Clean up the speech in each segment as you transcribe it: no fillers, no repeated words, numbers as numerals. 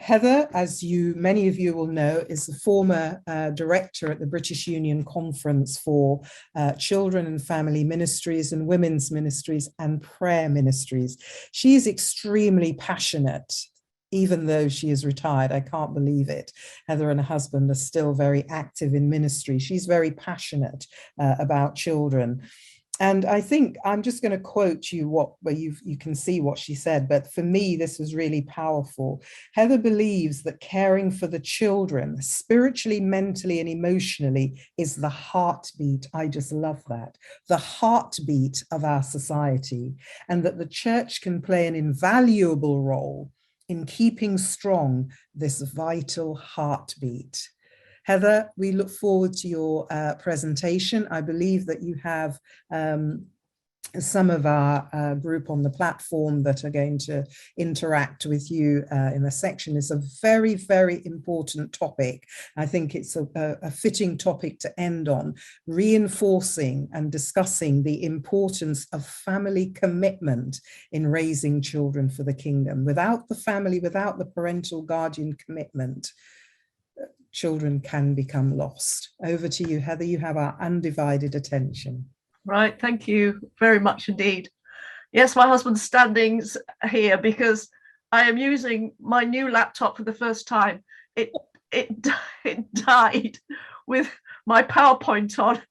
Heather, as many of you will know, is the former director at the British Union Conference for Children and Family Ministries and Women's Ministries and Prayer Ministries. She is extremely passionate, even though she is retired. I can't believe it. Heather and her husband are still very active in ministry. She's very passionate about children. And I think I'm just going to quote you where you can see what she said, but for me, this was really powerful. Heather believes that caring for the children, spiritually, mentally, and emotionally, is the heartbeat. I just love that. The heartbeat of our society, and that the church can play an invaluable role in keeping strong this vital heartbeat. Heather, we look forward to your presentation. I believe that you have some of our group on the platform that are going to interact with you in the section. It's a very, very important topic. I think it's a fitting topic to end on, reinforcing and discussing the importance of family commitment in raising children for the kingdom. Without the family, without the parental guardian commitment, children can become lost. Over to you, Heather. You have our undivided attention. Right, thank you very much indeed. Yes, my husband's standing here because I am using my new laptop for the first time. It died with my PowerPoint on.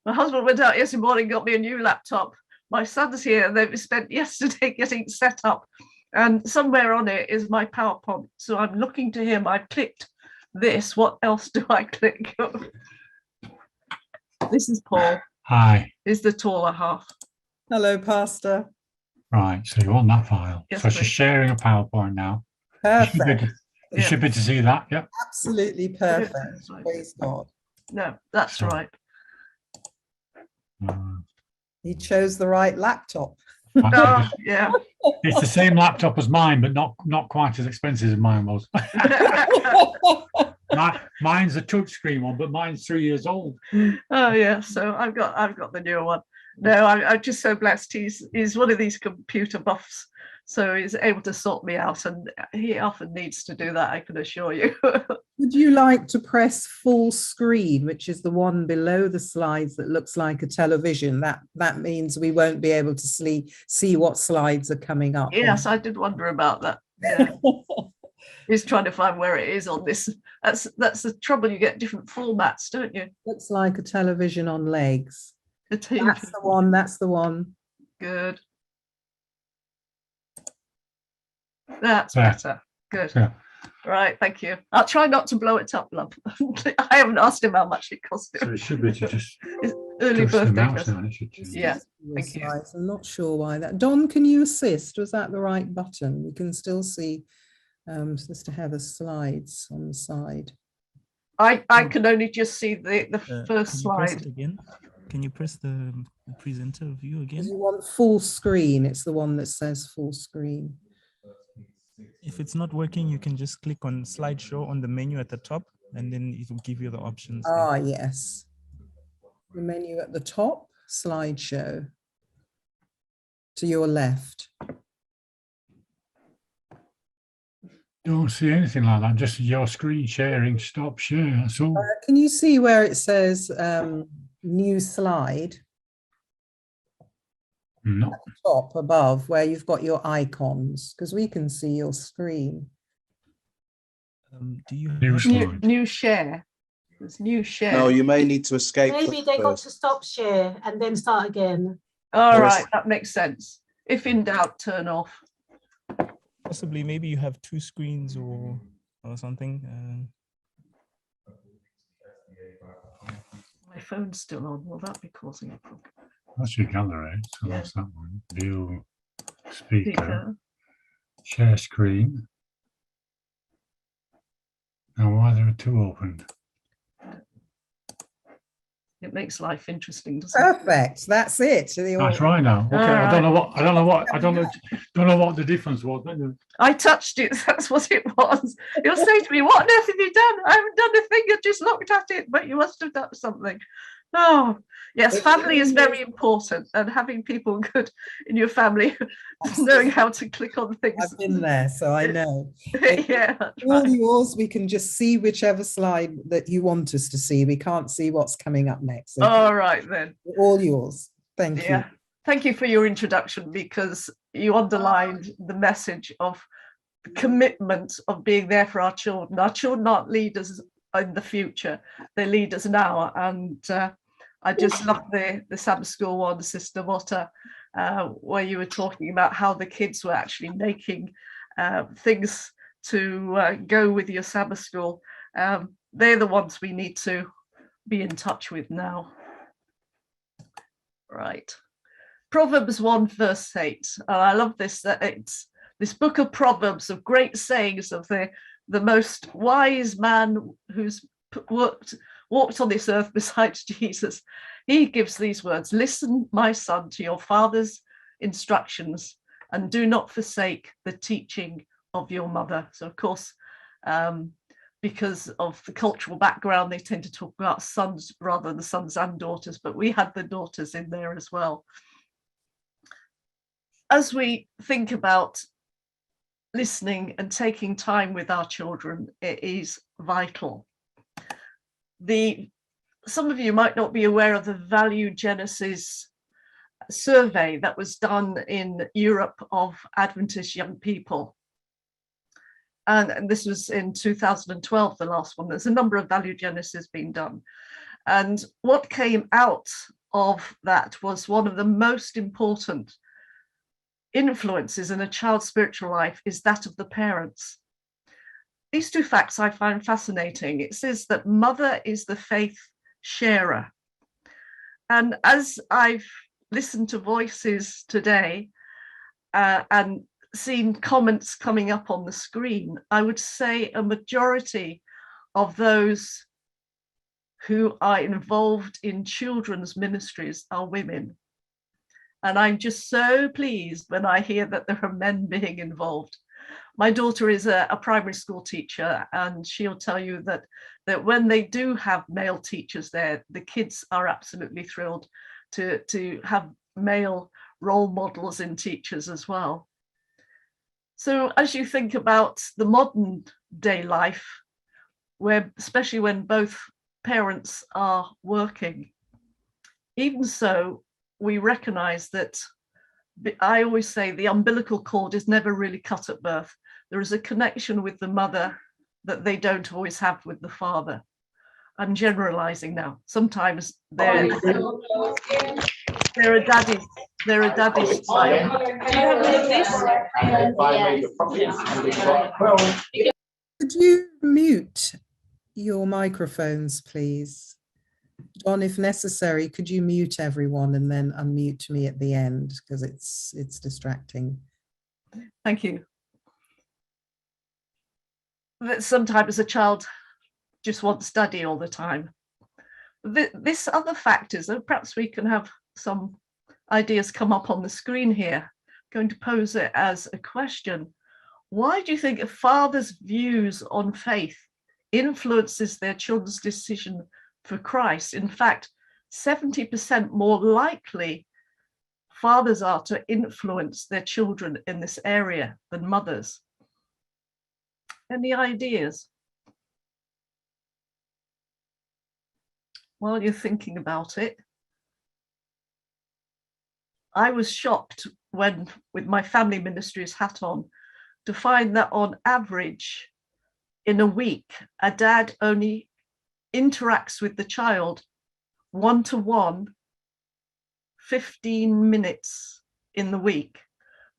My husband went out yesterday morning, got me a new laptop. My son's here, and they've spent yesterday getting set up, and somewhere on it is my PowerPoint. So I'm looking to him. I've clicked this. What else do I click? This is Paul. Hi. Is the taller half. Hello, Pastor. Right, so you want that file. Yes, so please. she's sharing a PowerPoint now. Perfect. You should be able to see that, yeah? Absolutely perfect. Praise God. No, that's right. He chose the right laptop. Yeah. It's the same laptop as mine, but not quite as expensive as mine was. Mine's a touchscreen one, but mine's 3 years old. Oh yeah, so I've got the newer one. No, I'm just so blessed. He's one of these computer buffs, so he's able to sort me out, and he often needs to do that, I can assure you. Would you like to press full screen, which is the one below the slides that looks like a television? That means we won't be able to see what slides are coming up. Yes, I did wonder about that. Yeah. He's trying to find where it is on this. That's the trouble. You get different formats, don't you? Looks like a television on legs. That's the one. That's the one. Good. That's better. Good. Yeah. Right, thank you. I'll try not to blow it up, love. I haven't asked him how much it cost him. So it should be to just early birthday. Yeah, thank you. I'm not sure why that. Don, can you assist? Was that the right button? We can still see Sister Heather's slides on the side. I can only just see the first slide. Again? Can you press the presenter view again? You want full screen. It's the one that says full screen. If it's not working, you can just click on slideshow on the menu at the top, and then it will give you the options. Ah, yes. The menu at the top, slideshow. To your left. Don't see anything like that, just your screen sharing, stop share, that's all. Can you see where it says new slide? No. At the top above where you've got your icons, because we can see your screen. Do you new share? There's new share. No, you may need to escape. Maybe they got to stop share and then start again. All right, that makes sense. If in doubt, turn off. Possibly, maybe you have two screens or something. My phone's still on. Will that be causing a problem? That's your gallery, so that's that one. View speaker, share screen. Now, why there are two opened? It makes life interesting, doesn't it? Perfect. That's it. That's right now. Okay, I don't know what the difference was. I touched it. That's what it was. You'll say to me, "What on earth have you done?" I haven't done a thing. I just looked at it, but you must have done something. Oh, Yes, family is very important, and having people good in your family, knowing how to click on things. I've been there, so I know. Yeah, that's All right. yours, we can just see whichever slide that you want us to see. We can't see what's coming up next. So All right then. all yours. Thank you. Yeah, thank you for your introduction, because you underlined the message of the commitment of being there for our children. Our children aren't leaders in the future, they're leaders now. And I just love the Sabbath School one, Sister Wata, where you were talking about how the kids were actually making things to go with your Sabbath School. They're the ones we need to be in touch with now. Right. Proverbs 1 verse 8. I love this, that it's this book of Proverbs, of great sayings of the most wise man who's walked on this earth besides Jesus. He gives these words: listen, my son, to your father's instructions, and do not forsake the teaching of your mother. So of course, because of the cultural background, they tend to talk about sons rather than sons and daughters, but we had the daughters in there as well. As we think about listening and taking time with our children, it is vital. Some of you might not be aware of the Value Genesis survey that was done in Europe of Adventist young people. And this was in 2012, the last one. There's a number of Value Genesis being done. And what came out of that was one of the most important influences in a child's spiritual life is that of the parents. These two facts I find fascinating. It says that mother is the faith sharer. And as I've listened to voices today and seen comments coming up on the screen, I would say a majority of those who are involved in children's ministries are women. And I'm just so pleased when I hear that there are men being involved. My daughter is a primary school teacher, and she'll tell you that when they do have male teachers there, the kids are absolutely thrilled to have male role models in teachers as well. So as you think about the modern day life, where especially when both parents are working, even so, we recognize that I always say the umbilical cord is never really cut at birth. There is a connection with the mother that they don't always have with the father. I'm generalizing now. Sometimes they're a daddy's child. Could you mute your microphones, please? John, if necessary, could you mute everyone and then unmute me at the end, because it's distracting. Thank you. That sometimes a child just wants study all the time. This other factors, and perhaps we can have some ideas come up on the screen here. I'm going to pose it as a question. Why do you think a father's views on faith influences their children's decision for Christ? In fact, 70% more likely fathers are to influence their children in this area than mothers. Any ideas? While you're thinking about it, I was shocked when, with my family ministries hat on, to find that on average in a week, a dad only interacts with the child one-to-one 15 minutes in the week.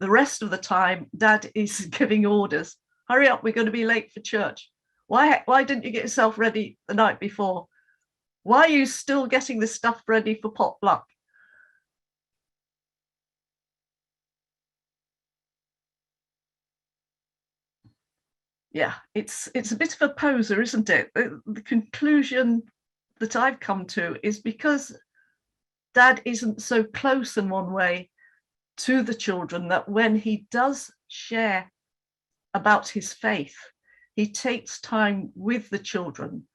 The rest of the time, dad is giving orders. Hurry up, we're going to be late for church. Why didn't you get yourself ready the night before? Why are you still getting this stuff ready for potluck? Yeah, it's a bit of a poser, isn't it? The conclusion that I've come to is because dad isn't so close in one way to the children, that when he does share about his faith, he takes time with the children,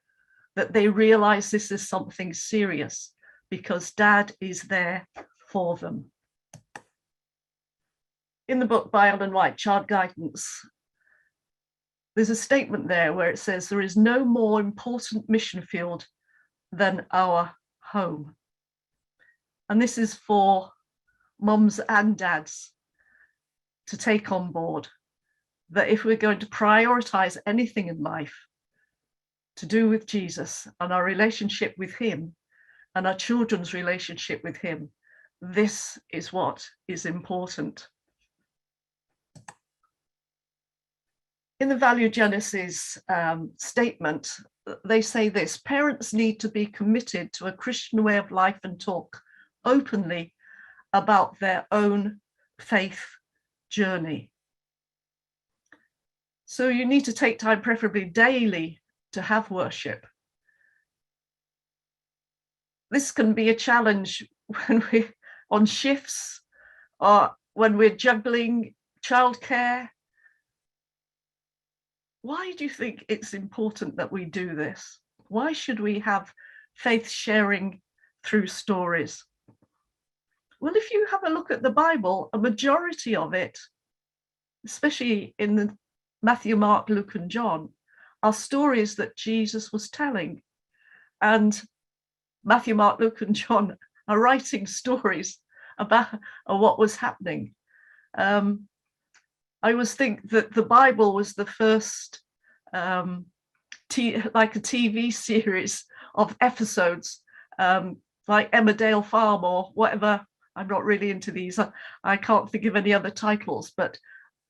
that they realize this is something serious, because Dad is there for them. In the book by Ellen White, Child Guidance, there's a statement there where it says there is no more important mission field than our home. And this is for mums and dads to take on board, that if we're going to prioritize anything in life to do with Jesus and our relationship with him and our children's relationship with him, this is what is important. In the Value Genesis statement, they say this: parents need to be committed to a Christian way of life and talk openly about their own faith journey. So you need to take time, preferably daily, to have worship. This can be a challenge when we're on shifts or when we're juggling childcare. Why do you think it's important that we do this? Why should we have faith sharing through stories? Well, if you have a look at the Bible, a majority of it, especially in the Matthew, Mark, Luke, and John, are stories that Jesus was telling. And Matthew, Mark, Luke, and John are writing stories about what was happening. I always think that the Bible was the first, like a TV series of episodes, like Emmerdale Farm or whatever. I'm not really into these. I can't think of any other titles, but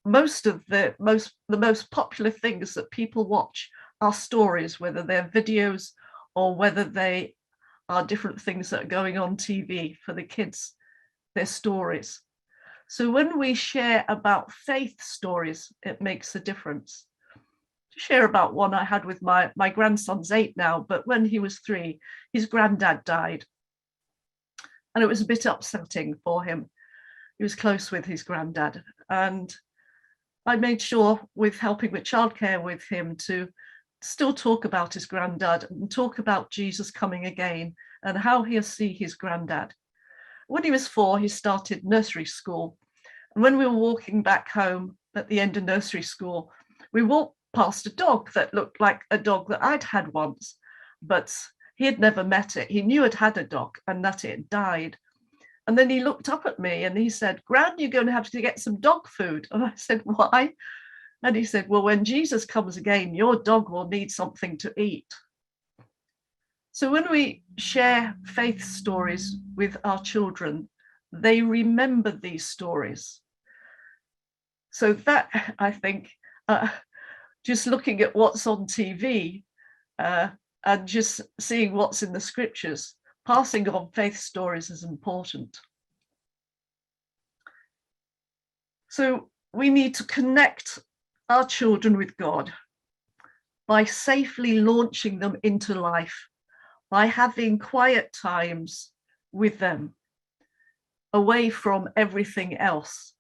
most of the most popular things that people watch are stories, whether they're videos or whether they are different things that are going on TV for the kids. They're stories. So when we share about faith stories, it makes a difference. To share about one I had with my grandson's 8 now, but when he was 3, his granddad died. And it was a bit upsetting for him. He was close with his granddad. And I made sure, with helping with childcare with him, to still talk about his granddad and talk about Jesus coming again and how he'll see his granddad. When he was 4, he started nursery school. And when we were walking back home at the end of nursery school, we walked past a dog that looked like a dog that I'd had once, but he had never met it. He knew I'd had a dog and that it died. And then he looked up at me and he said, "Gran, you're going to have to get some dog food." And I said, "Why?" And he said, "Well, when Jesus comes again, your dog will need something to eat." So when we share faith stories with our children, they remember these stories. So that, I think, just looking at what's on TV and just seeing what's in the scriptures, passing on faith stories is important. So we need to connect our children with God by safely launching them into life, by having quiet times with them, away from everything else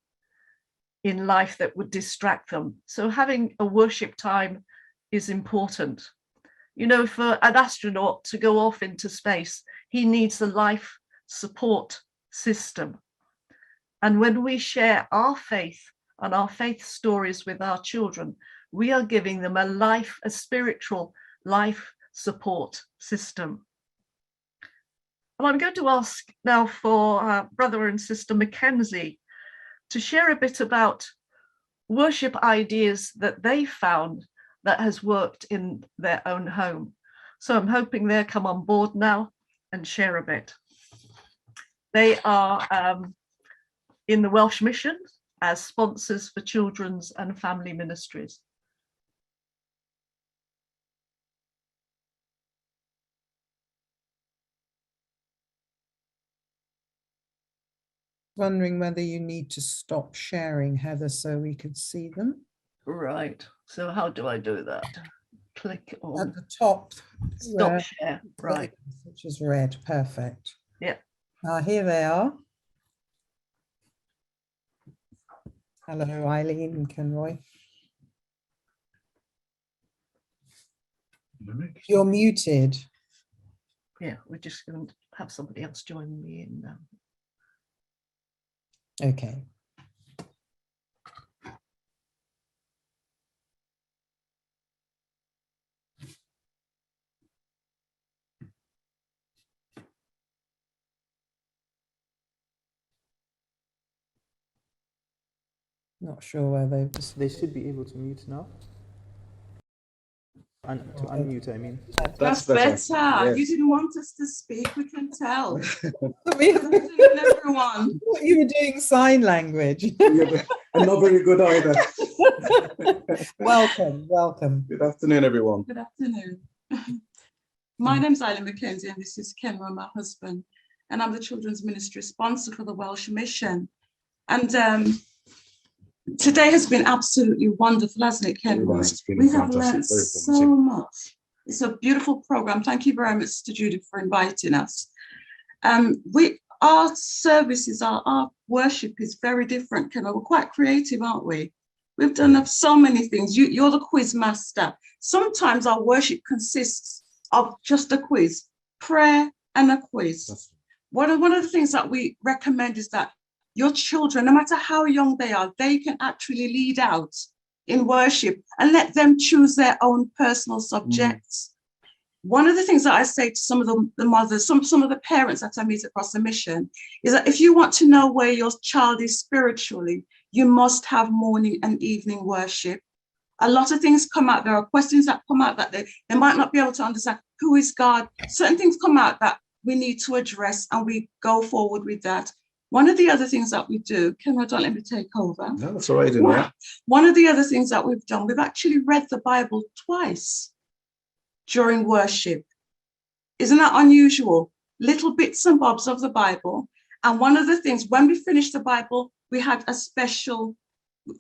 in life that would distract them. So having a worship time is important. You know, for an astronaut to go off into space, he needs a life support system. And when we share our faith and our faith stories with our children, we are giving them a spiritual life support system. And I'm going to ask now for brother and sister Mackenzie to share a bit about worship ideas that they found that has worked in their own home. So I'm hoping they'll come on board now and share a bit. They are in the Welsh Mission as sponsors for children's and family ministries. Wondering whether you need to stop sharing, Heather, so we could see them. Right. So how do I do that? Click on at the top. stop share. Right. Which is red. Perfect. Yeah. Here they are. Hello, Eileen and Kenroy. You're muted. Yeah, we're just going to have somebody else join me in now. Okay. Not sure where they've just. They should be able to mute now. To unmute, I mean. That's better. Yes. You didn't want us to speak, we can tell. We Good afternoon, everyone. thought you were doing sign language. And not very good either. Welcome, welcome. Good afternoon, everyone. Good afternoon. My name's Eileen Mackenzie and this is Kenra, my husband, and I'm the Children's Ministry sponsor for the Welsh Mission. And today has been absolutely wonderful, hasn't it, Kenra? It's been We have fantastic, learned very so promising. much. It's a beautiful program. Thank you very much to Judith for inviting us. Our services, our worship is very different, Kenra. We're quite creative, aren't we? We've done so many things. You're the quiz master. Sometimes our worship consists of just a quiz, prayer and a quiz. One of the things that we recommend is that your children, no matter how young they are, they can actually lead out in worship and let them choose their own personal subjects. One of the things that I say to some of the mothers, some of the parents that I meet across the mission, is that if you want to know where your child is spiritually, you must have morning and evening worship. A lot of things come out. There are questions that come out that they might not be able to understand. Who is God? Certain things come out that we need to address, and we go forward with that. One of the other things that we do, Kenra, don't let me take over. No, that's all right, isn't it? One of the other things that we've done, we've actually read the Bible twice during worship. Isn't that unusual? Little bits and bobs of the Bible. And one of the things, when we finished the Bible, we had a special,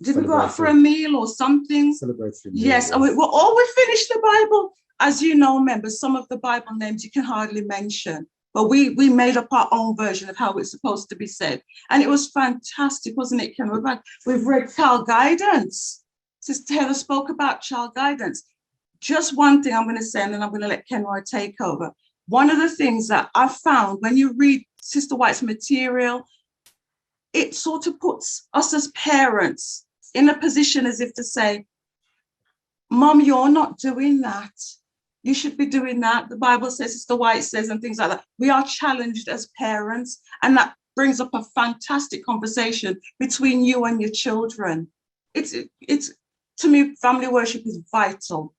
did we go out for a meal or something? Celebration. Yes, and we finished the Bible. As you know, members, some of the Bible names you can hardly mention, but we made up our own version of how it's supposed to be said. And it was fantastic, wasn't it, Ken? We've read child guidance. Sister Heather spoke about child guidance. Just one thing I'm going to say, and then I'm going to let Kenroy take over. One of the things that I found when you read Sister White's material, it sort of puts us as parents in a position as if to say, Mom, you're not doing that. You should be doing that. The Bible says, Sister White says, and things like that. We are challenged as parents, and that brings up a fantastic conversation between you and your children. It's to me, family worship is vital.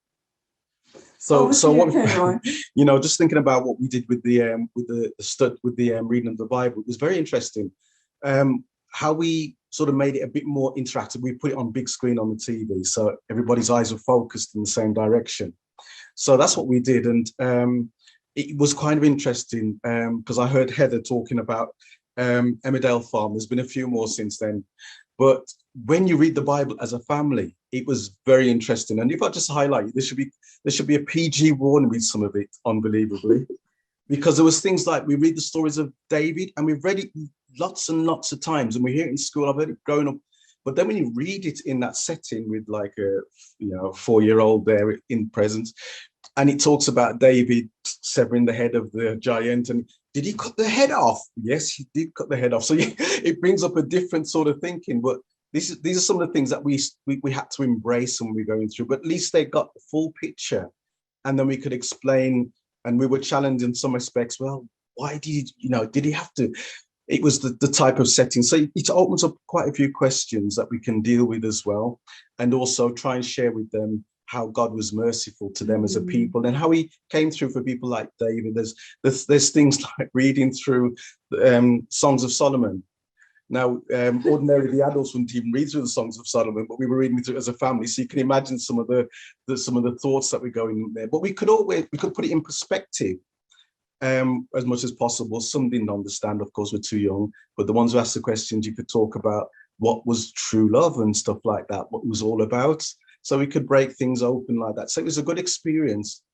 So what, you know, just thinking about what we did with the reading of the Bible, it was very interesting. How we sort of made it a bit more interactive. We put it on big screen on the TV, so everybody's eyes were focused in the same direction. So that's what we did, and it was kind of interesting because I heard Heather talking about Emmerdale Farm. There's been a few more since then, but when you read the Bible as a family, it was very interesting. And if I just highlight, there should be a PG warning with some of it, unbelievably, because there was things like we read the stories of David, and we've read it lots and lots of times, and we hear it in school. I've heard it growing up, but then when you read it in that setting with like a 4-year-old there in presence, and it talks about David severing the head of the giant, and did he cut the head off? Yes, he did cut the head off. So it brings up a different sort of thinking. But these are some of the things that we had to embrace when we were going through. But at least they got the full picture, and then we could explain. And we were challenged in some respects. Well, why did he have to? It was the type of setting. So it opens up quite a few questions that we can deal with as well, and also try and share with them how God was merciful to them as a people, and how he came through for people like David. There's things like reading through Songs of Solomon. Now, ordinarily the adults wouldn't even read through the Songs of Solomon, but we were reading through it as a family. So you can imagine some of the thoughts that were going in there. But we could put it in perspective as much as possible. Some didn't understand, of course, we're too young. But the ones who asked the questions, you could talk about what was true love and stuff like that, what it was all about. So we could break things open like that. So it was a good experience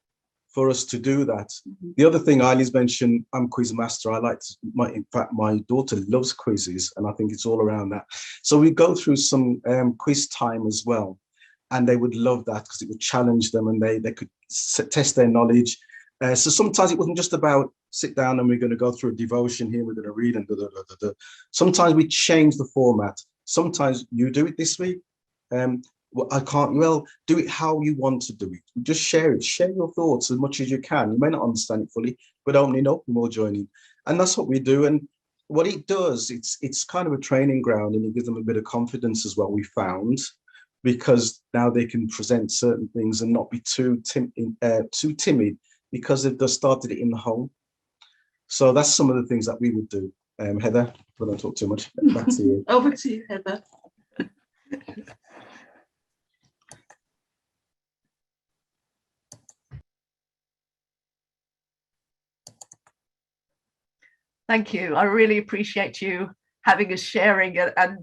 for us to do that. The other thing Eileen's mentioned, I'm quiz master. In fact, my daughter loves quizzes, and I think it's all around that. So we go through some quiz time as well, and they would love that because it would challenge them, and they could test their knowledge. So sometimes it wasn't just about sit down and we're going to go through a devotion here, we're going to read and da, da, da, da, da. Sometimes we change the format. Sometimes you do it this week. Well, I can't, well, do it how you want to do it. Just share it. Share your thoughts as much as you can. You may not understand it fully, but opening up and we'll join in. And that's what we do. And what it does, it's kind of a training ground, and it gives them a bit of confidence as well, we found, because now they can present certain things and not be too timid, because they've just started it in the home. So that's some of the things that we would do. Heather, I don't talk too much. Back to you. Over to you, Heather. Thank you. I really appreciate you having us sharing and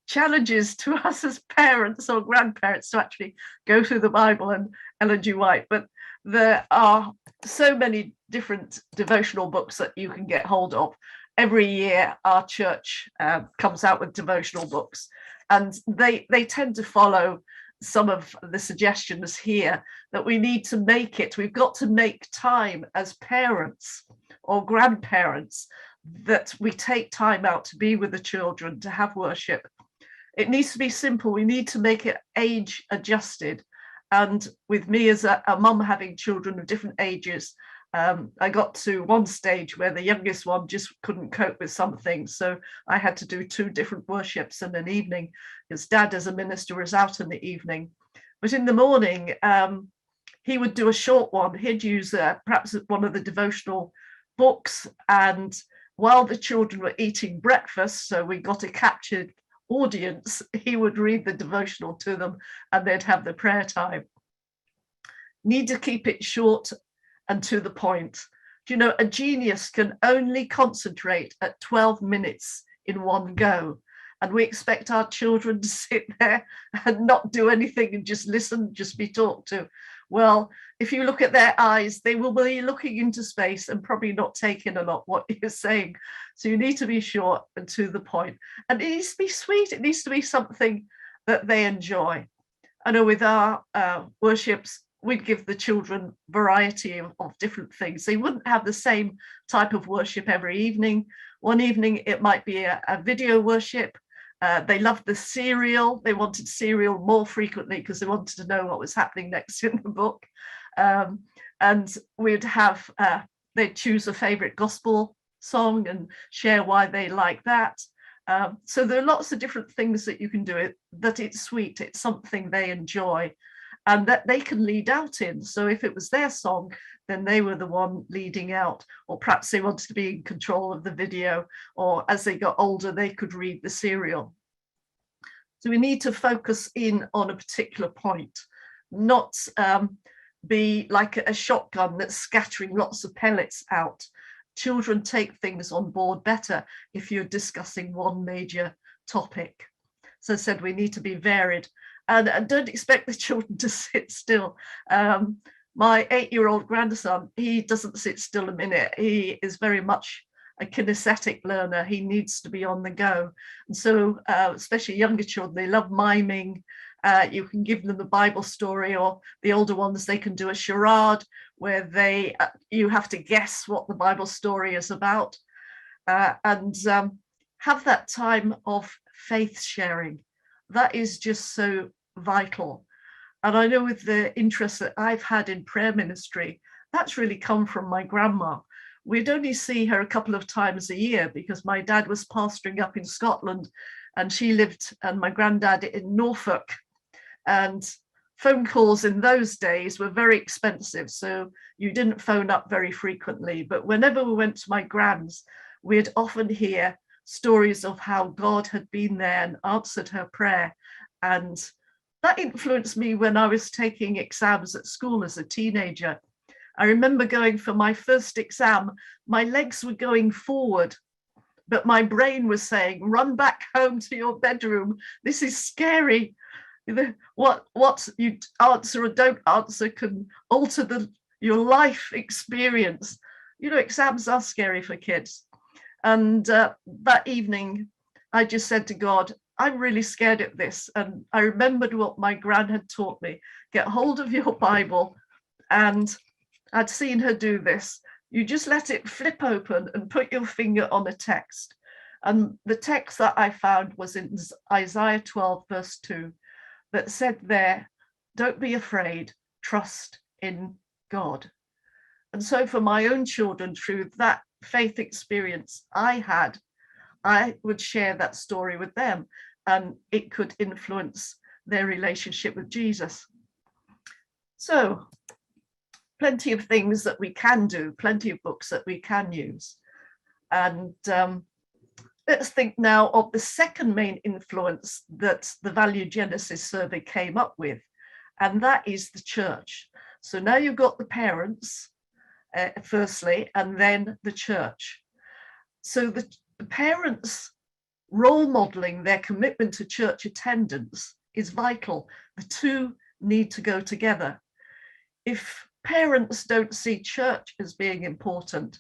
challenges to us as parents or grandparents to actually go through the Bible and Ellen G. White. But there are so many different devotional books that you can get hold of. Every year, our church comes out with devotional books, and they tend to follow some of the suggestions here that we need to make it. We've got to make time as parents or grandparents that we take time out to be with the children, to have worship. It needs to be simple. We need to make it age adjusted. And with me as a mum having children of different ages, I got to one stage where the youngest one just couldn't cope with something. So I had to do 2 different worships in an evening, because Dad as a minister was out in the evening. But in the morning, he would do a short one. He'd use perhaps one of the devotional books, and while the children were eating breakfast, so we got a captured audience, he would read the devotional to them and they'd have the prayer time. Need to keep it short and to the point. Do you know, a genius can only concentrate at 12 minutes in one go, and we expect our children to sit there and not do anything and just listen, just be talked to. Well, if you look at their eyes, they will be looking into space and probably not taking a lot what you're saying. So you need to be short and to the point. And it needs to be sweet. It needs to be something that they enjoy. I know with our worships, we'd give the children variety of different things. They wouldn't have the same type of worship every evening. One evening, it might be a video worship. They loved the serial. They wanted serial more frequently because they wanted to know what was happening next in the book. And we'd have, they'd choose a favorite gospel song and share why they like that. So there are lots of different things that you can do, that it's sweet, it's something they enjoy and that they can lead out in. So if it was their song, then they were the one leading out, or perhaps they wanted to be in control of the video, or as they got older, they could read the serial. So we need to focus in on a particular point, not be like a shotgun that's scattering lots of pellets out. Children take things on board better if you're discussing one major topic. So I said we need to be varied, and don't expect the children to sit still. My 8-year-old grandson, he doesn't sit still a minute. He is very much a kinesthetic learner. He needs to be on the go. And so especially younger children, they love miming. You can give them the Bible story, or the older ones, they can do a charade where you have to guess what the Bible story is about, and have that time of faith sharing. That is just so vital. And I know with the interest that I've had in prayer ministry, that's really come from my grandma. We'd only see her a couple of times a year because my dad was pastoring up in Scotland and she lived, and my granddad, in Norfolk. And phone calls in those days were very expensive, so you didn't phone up very frequently. But whenever we went to my grand's, we'd often hear stories of how God had been there and answered her prayer. And that influenced me when I was taking exams at school as a teenager. I remember going for my first exam, my legs were going forward, but my brain was saying, run back home to your bedroom. This is scary. What you answer or don't answer can alter your life experience. You know, exams are scary for kids. And that evening, I just said to God, I'm really scared of this. And I remembered what my gran had taught me. Get hold of your Bible and I'd seen her do this. You just let it flip open and put your finger on a text. And the text that I found was in Isaiah 12, verse 2, that said there, don't be afraid, trust in God. And so for my own children, through that faith experience I had, I would share that story with them, and it could influence their relationship with Jesus. So plenty of things that we can do, plenty of books that we can use. And let's think now of the second main influence that the Value Genesis survey came up with, and that is the church. So now you've got the parents, firstly, and then the church. So the parents role modeling their commitment to church attendance is vital. The two need to go together. If parents don't see church as being important,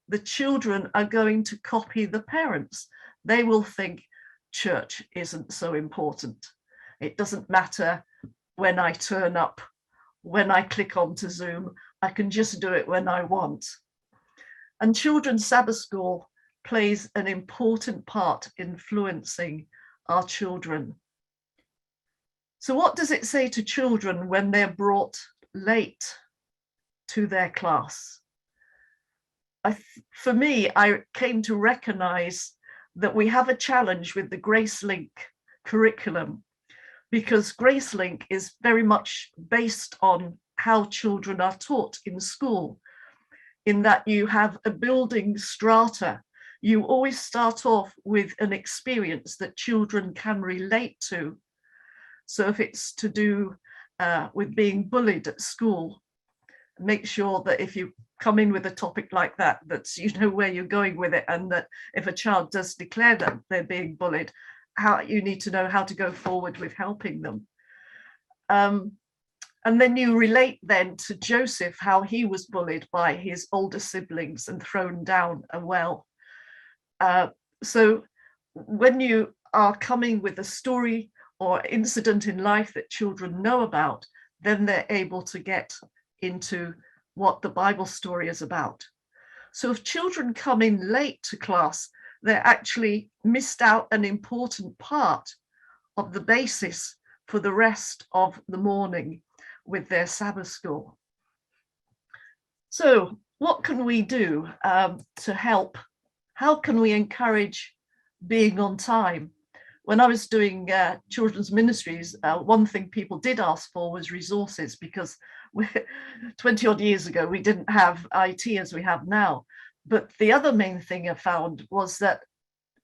the children are going to copy the parents. They will think church isn't so important. It doesn't matter when I turn up, when I click onto Zoom, I can just do it when I want. And children's Sabbath school plays an important part influencing our children. So what does it say to children when they're brought late to their class? For me, I came to recognize that we have a challenge with the GraceLink curriculum, because GraceLink is very much based on how children are taught in school, in that you have a building strata. You always start off with an experience that children can relate to. So if it's to do with being bullied at school, make sure that if you come in with a topic like that, that you know where you're going with it, and that if a child does declare that they're being bullied, how you need to know how to go forward with helping them. And then you relate then to Joseph, how he was bullied by his older siblings and thrown down a well. So when you are coming with a story or incident in life that children know about, then they're able to get into what the Bible story is about. So if children come in late to class, they're actually missed out an important part of the basis for the rest of the morning with their Sabbath school. So what can we do to help? How can we encourage being on time? When I was doing children's ministries, one thing people did ask for was resources, because 20 odd years ago, we didn't have IT as we have now. But the other main thing I found was that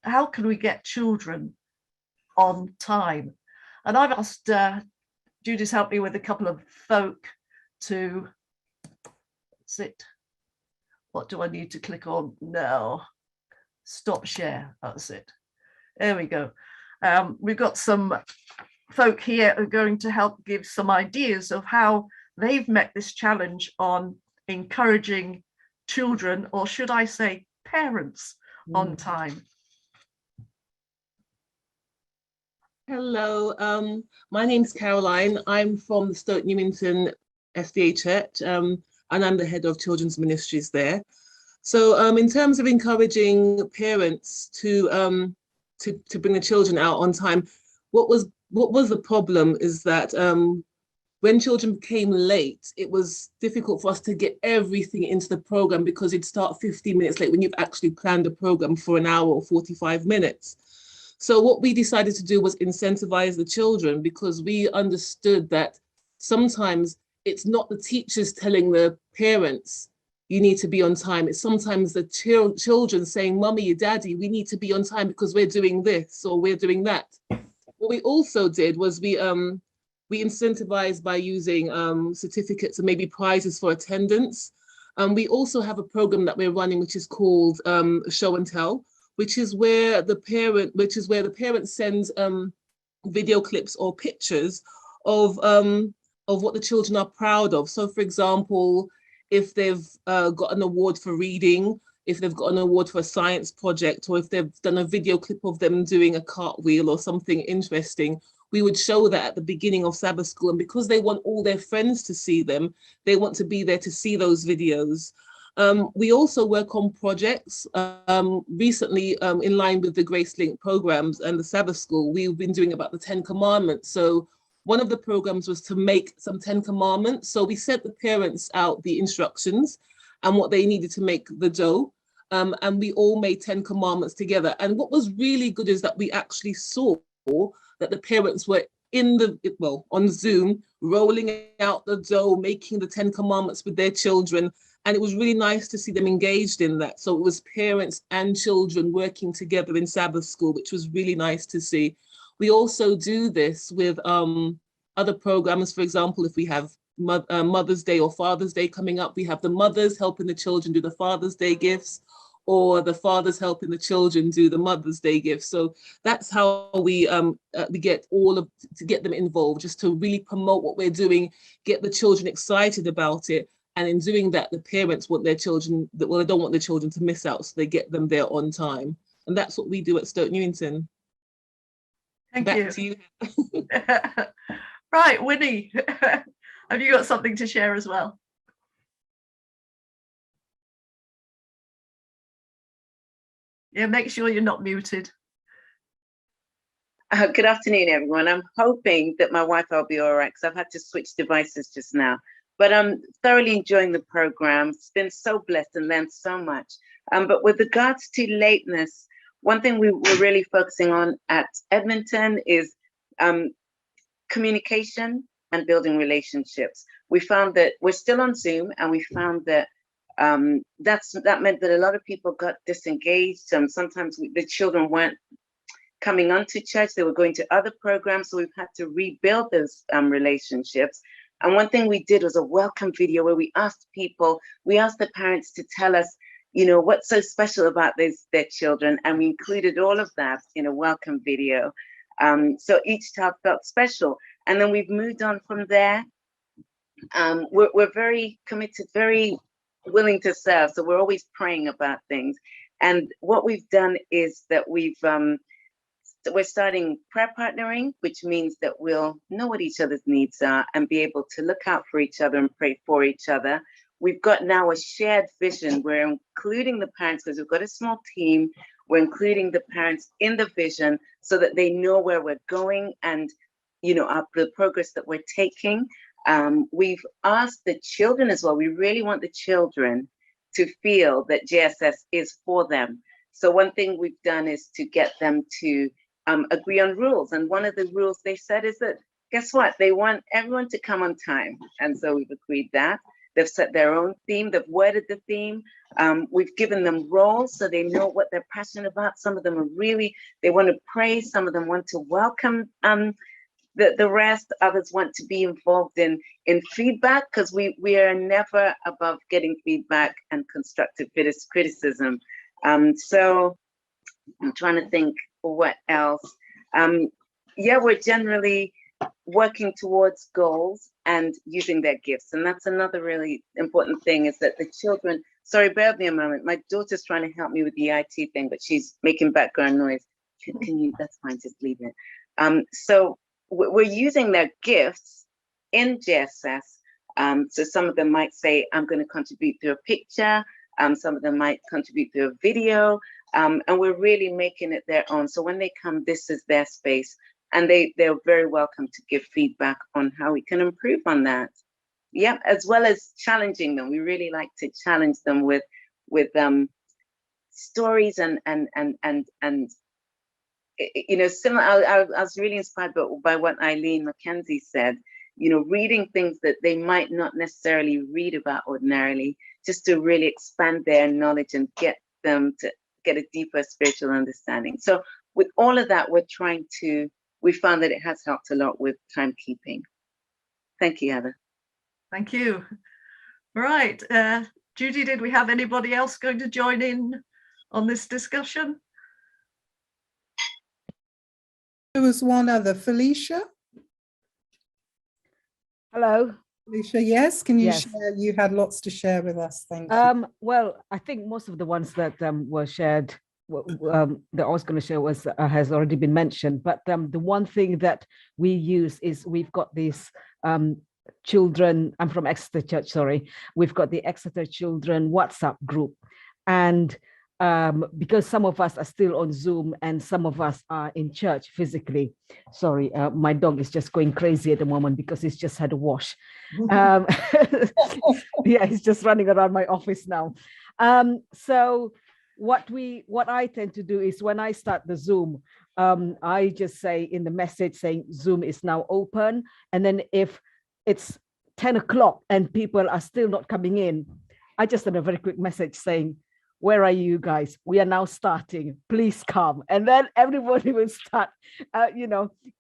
how can we get children on time? And I've asked Judy's helped me with a couple of folk to sit. What do I need to click on now? Stop share, that's it. There we go. We've got some folk here who are going to help give some ideas of how they've met this challenge on encouraging children, or should I say parents, on time. Hello, my name's Caroline. I'm from the Stoke Newington SDA Church, and I'm the head of children's ministries there. So in terms of encouraging parents to bring the children out on time, what was the problem is that when children came late, it was difficult for us to get everything into the program, because you'd start 15 minutes late when you've actually planned a program for an hour or 45 minutes. So what we decided to do was incentivize the children, because we understood that sometimes it's not the teachers telling the parents, you need to be on time. It's sometimes the children saying, Mummy, Daddy, we need to be on time because we're doing this or we're doing that. What we also did was we incentivized by using certificates and maybe prizes for attendance. We also have a program that we're running, which is called Show and Tell, which is where the parent sends video clips or pictures of what the children are proud of. So, for example, if they've got an award for reading, if they've got an award for a science project, or if they've done a video clip of them doing a cartwheel or something interesting, we would show that at the beginning of Sabbath school. And because they want all their friends to see them, they want to be there to see those videos. We also work on projects. Recently, in line with the Grace Link programs and the Sabbath school, we've been doing about the 10 Commandments. So one of the programs was to make some 10 Commandments. So we sent the parents out the instructions and what they needed to make the dough. And we all made 10 Commandments together. And what was really good is that we actually saw that the parents were on Zoom, rolling out the dough, making the 10 Commandments with their children. And it was really nice to see them engaged in that. So it was parents and children working together in Sabbath school, which was really nice to see. We also do this with other programs. For example, if we have Mother's Day or Father's Day coming up, we have the mothers helping the children do the Father's Day gifts, or the fathers helping the children do the Mother's Day gifts. So that's how we get to get them involved, just to really promote what we're doing, get the children excited about it. And in doing that, the parents want their children, they don't want their children to miss out, so they get them there on time. And that's what we do at Stoke Newington. Back to you. Right, Winnie, have you got something to share as well? Yeah, make sure you're not muted. Good afternoon, everyone. I'm hoping that my Wi-Fi will be all right, because I've had to switch devices just now. But I'm thoroughly enjoying the program. It's been so blessed and learned so much. But with regards to lateness, one thing we're really focusing on at Edmonton is communication and building relationships. We found that we're still on Zoom, and we found that that meant that a lot of people got disengaged. Sometimes the children weren't coming onto church, they were going to other programs, so we've had to rebuild those relationships. And one thing we did was a welcome video where we asked the parents to tell us, what's so special about their children, and we included all of that in a welcome video. So each child felt special. And then we've moved on from there. We're very committed, very willing to serve. So we're always praying about things. And what we've done is that we're starting prayer partnering, which means that we'll know what each other's needs are and be able to look out for each other and pray for each other. We've got now a shared vision. We're including the parents, because we've got a small team. We're including the parents in the vision so that they know where we're going and, the progress that we're taking. We've asked the children as well. We really want the children to feel that JSS is for them. So one thing we've done is to get them to agree on rules. And one of the rules they said is that, guess what? They want everyone to come on time. And so we've agreed that. They've set their own theme. They've worded the theme. We've given them roles so they know what they're passionate about. Some of them are they want to pray. Some of them want to welcome the rest. Others want to be involved in feedback, because we are never above getting feedback and constructive criticism. So I'm trying to think what else. We're generally working towards goals and using their gifts. And that's another really important thing, is that the children, sorry, bear with me a moment. My daughter's trying to help me with the IT thing, but she's making background noise. Can you, that's fine, just leave it. So we're using their gifts in JSS. So some of them might say, I'm going to contribute through a picture. Some of them might contribute through a video. And we're really making it their own. So when they come, this is their space. And they're very welcome to give feedback on how we can improve on that. Yeah, as well as challenging them. We really like to challenge them with stories and similar. I was really inspired by what Eileen McKenzie said. Reading things that they might not necessarily read about ordinarily, just to really expand their knowledge and get them to get a deeper spiritual understanding. So with all of that, we found that it has helped a lot with timekeeping. Thank you, Heather. Thank you. Right, Judy, did we have anybody else going to join in on this discussion? There was one other, Felicia. Hello. Felicia, yes, can you share? You had lots to share with us, thank you. Well, I think most of the ones that were shared that I was going to share was has already been mentioned, but the one thing that we use is we've got these children. I'm from Exeter Church, sorry. We've got the Exeter Children WhatsApp group, and because some of us are still on Zoom and some of us are in church physically. Sorry, my dog is just going crazy at the moment because he's just had a wash. Yeah, he's just running around my office now. So what I tend to do is when I start the Zoom, I just say in the message saying Zoom is now open. And then if it's 10 o'clock and people are still not coming in, I just send a very quick message saying, where are you guys? We are now starting, please come. And then everybody will start,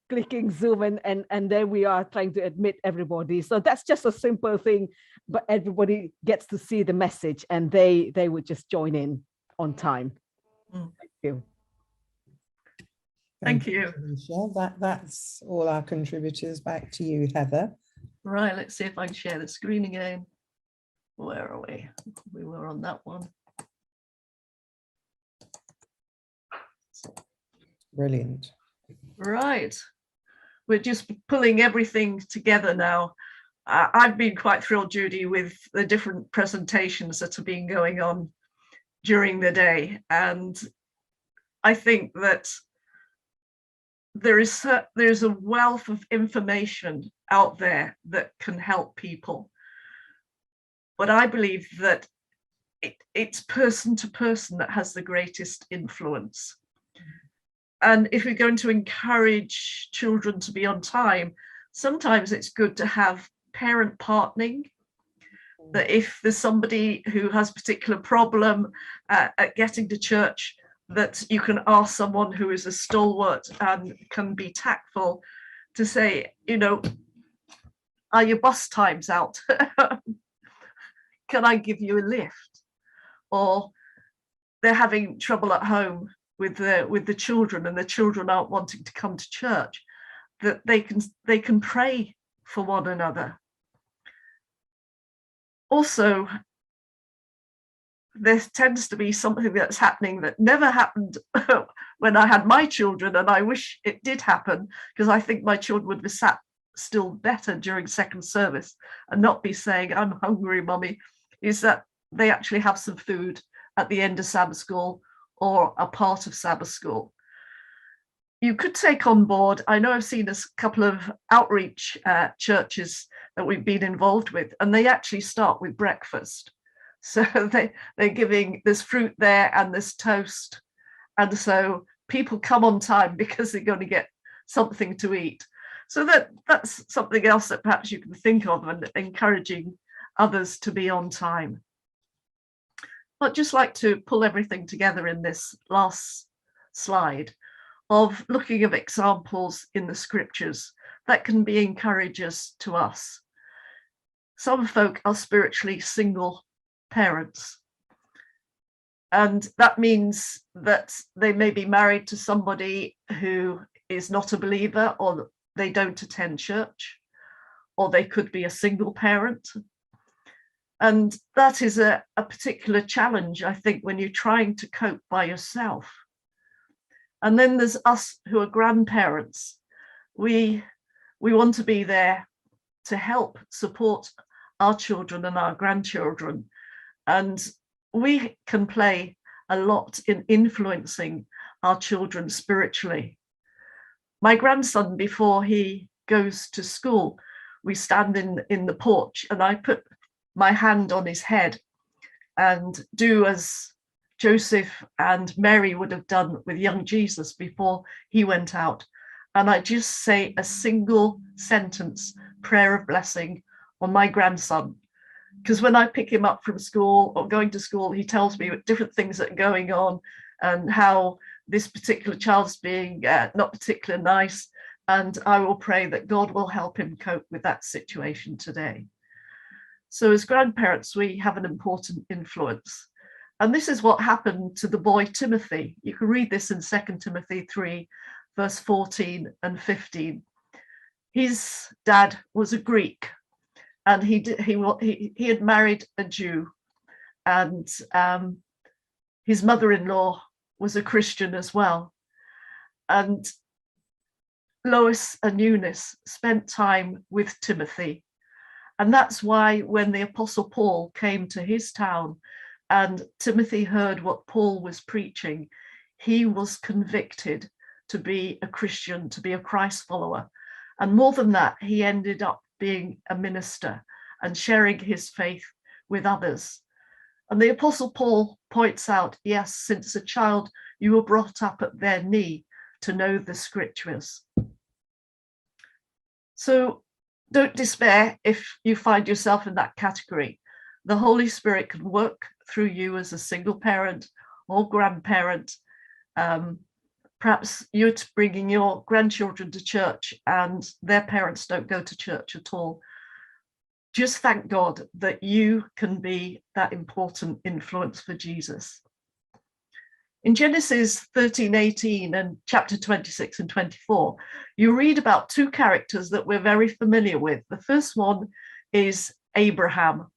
clicking Zoom and then we are trying to admit everybody. So that's just a simple thing, but everybody gets to see the message and they would just join in on time. Thank you. Thank you. That's all our contributors. Back to you, Heather. Right, let's see if I can share the screen again. Where are we? We were on that one. Brilliant. Right. We're just pulling everything together now. I've been quite thrilled, Judy, with the different presentations that have been going on during the day. And I think that there's a wealth of information out there that can help people. But I believe that it's person to person that has the greatest influence. And if we're going to encourage children to be on time, sometimes it's good to have parent partnering, that if there's somebody who has a particular problem at getting to church, that you can ask someone who is a stalwart and can be tactful to say, are your bus times out? Can I give you a lift? Or they're having trouble at home with the children and the children aren't wanting to come to church, that they can pray for one another. Also, there tends to be something that's happening that never happened when I had my children, and I wish it did happen, because I think my children would be sat still better during second service and not be saying, I'm hungry, mummy, is that they actually have some food at the end of Sabbath school or a part of Sabbath school. You could take on board, I know I've seen a couple of outreach churches that we've been involved with, and they actually start with breakfast. So they're giving this fruit there and this toast. And so people come on time because they're going to get something to eat. So that's something else that perhaps you can think of, and encouraging others to be on time. I'd just like to pull everything together in this last slide of looking at examples in the scriptures that can be encouragers to us. Some folk are spiritually single parents, and that means that they may be married to somebody who is not a believer, or they don't attend church, or they could be a single parent. And that is a particular challenge, I think, when you're trying to cope by yourself. And then there's us who are grandparents. We want to be there to help support our children and our grandchildren. And we can play a lot in influencing our children spiritually. My grandson, before he goes to school, we stand in the porch and I put my hand on his head and do as Joseph and Mary would have done with young Jesus before he went out. And I just say a single sentence prayer of blessing on my grandson. Because when I pick him up from school or going to school, he tells me different things that are going on and how this particular child's being not particularly nice. And I will pray that God will help him cope with that situation today. So as grandparents, we have an important influence. And this is what happened to the boy Timothy. You can read this in 2 Timothy 3, verse 14 and 15. His dad was a Greek, and he had married a Jew, and his mother-in-law was a Christian as well. And Lois and Eunice spent time with Timothy. And that's why when the Apostle Paul came to his town and Timothy heard what Paul was preaching, he was convicted to be a Christian, to be a Christ follower. And more than that, he ended up being a minister and sharing his faith with others. And the Apostle Paul points out, yes, since a child, you were brought up at their knee to know the scriptures. So don't despair if you find yourself in that category. The Holy Spirit can work through you as a single parent or grandparent. Perhaps you're bringing your grandchildren to church and their parents don't go to church at all. Just thank God that you can be that important influence for Jesus. In Genesis 13:18 and chapter 26 and 24, you read about two characters that we're very familiar with. The first one is Abraham,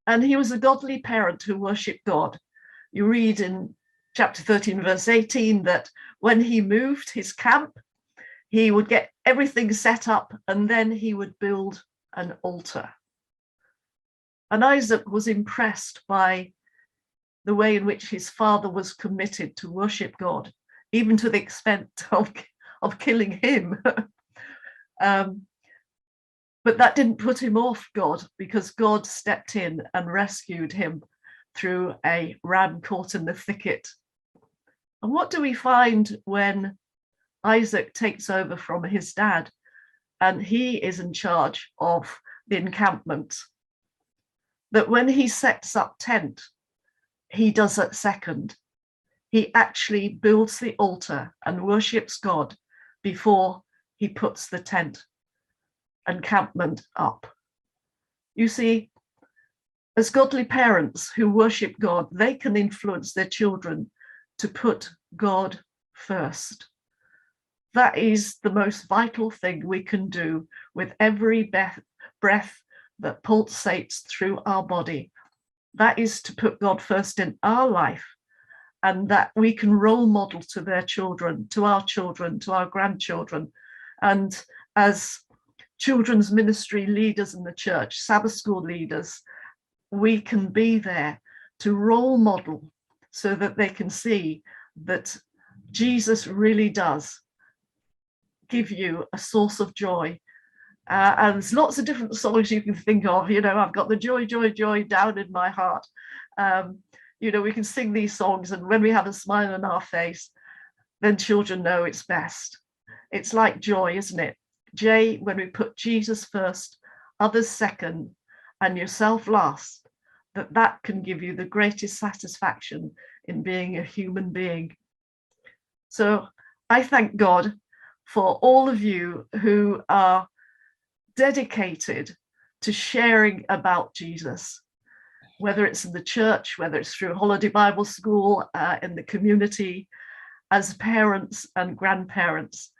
and he was a godly parent who worshipped God. You read in chapter 13, verse 18, that when he moved his camp, he would get everything set up and then he would build an altar. And Isaac was impressed by the way in which his father was committed to worship God, even to the extent of killing him. But that didn't put him off God, because God stepped in and rescued him through a ram caught in the thicket. And what do we find when Isaac takes over from his dad and he is in charge of the encampment? That when he sets up tent, he does it second. He actually builds the altar and worships God before he puts the tent encampment up. You see, as godly parents who worship God, they can influence their children to put God first. That is the most vital thing we can do with every breath that pulsates through our body. That is to put God first in our life, and that we can role model to their children, to our grandchildren. And as children's ministry leaders in the church, Sabbath school leaders, we can be there to role model so that they can see that Jesus really does give you a source of joy. And there's lots of different songs you can think of. You know, I've got the joy, joy, joy down in my heart. You know, we can sing these songs, and when we have a smile on our face, then children know it's best. It's like joy, isn't it? J, when we put Jesus first, others second, and yourself last, that can give you the greatest satisfaction in being a human being. So I thank God for all of you who are dedicated to sharing about Jesus, whether it's in the church, whether it's through Holiday Bible School, in the community, as parents and grandparents.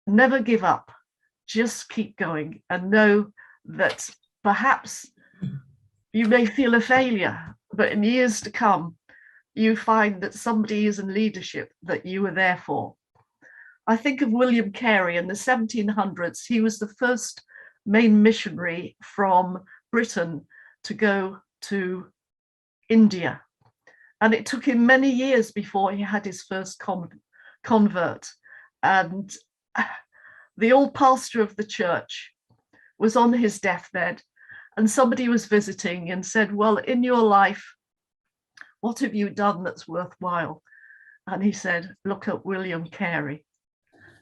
Never give up, just keep going, and know that perhaps you may feel a failure, but in years to come, you find that somebody is in leadership that you were there for. I think of William Carey in the 1700s. He was the first main missionary from Britain to go to India. And it took him many years before he had his first convert. And the old pastor of the church was on his deathbed, and somebody was visiting and said, well, in your life, what have you done that's worthwhile? And he said, look at William Carey.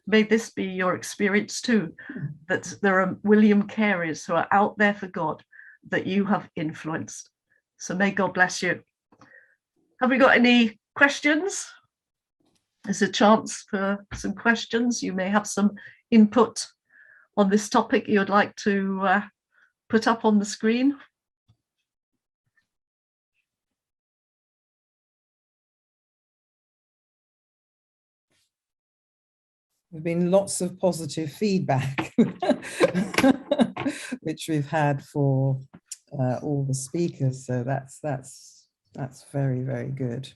May this be your experience too, that there are William Careys who are out there for God that you have influenced. So may God bless you. Have we got any questions? There's a chance for some questions. You may have some input on this topic you'd like to put up on the screen. There's been lots of positive feedback, which we've had for all the speakers. So that's very, very good.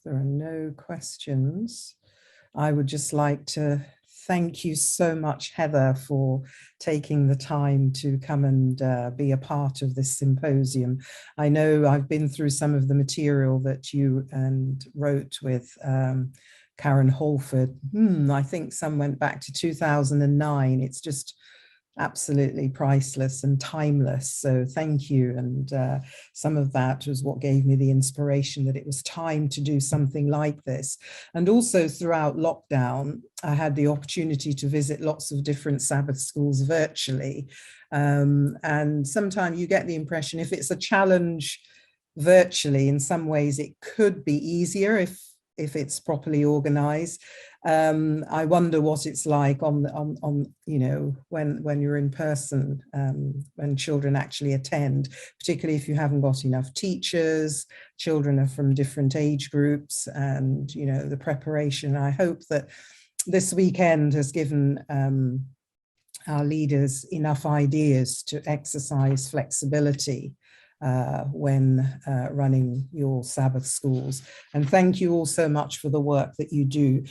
there are no questions, I would just like to thank you so much, Heather, for taking the time to come and be a part of this symposium. I know I've been through some of the material that you wrote with Karen Holford. I think some went back to 2009. It's just absolutely priceless and timeless. So thank you. And some of that was what gave me the inspiration that it was time to do something like this. And also throughout lockdown, I had the opportunity to visit lots of different Sabbath schools virtually. And sometimes you get the impression if it's a challenge virtually, in some ways it could be easier if it's properly organized. I wonder what it's like on you know, when you're in person, when children actually attend, particularly if you haven't got enough teachers, children are from different age groups, and you know, the preparation. I hope that this weekend has given our leaders enough ideas to exercise flexibility when running your Sabbath schools. And thank you all so much for the work that you do.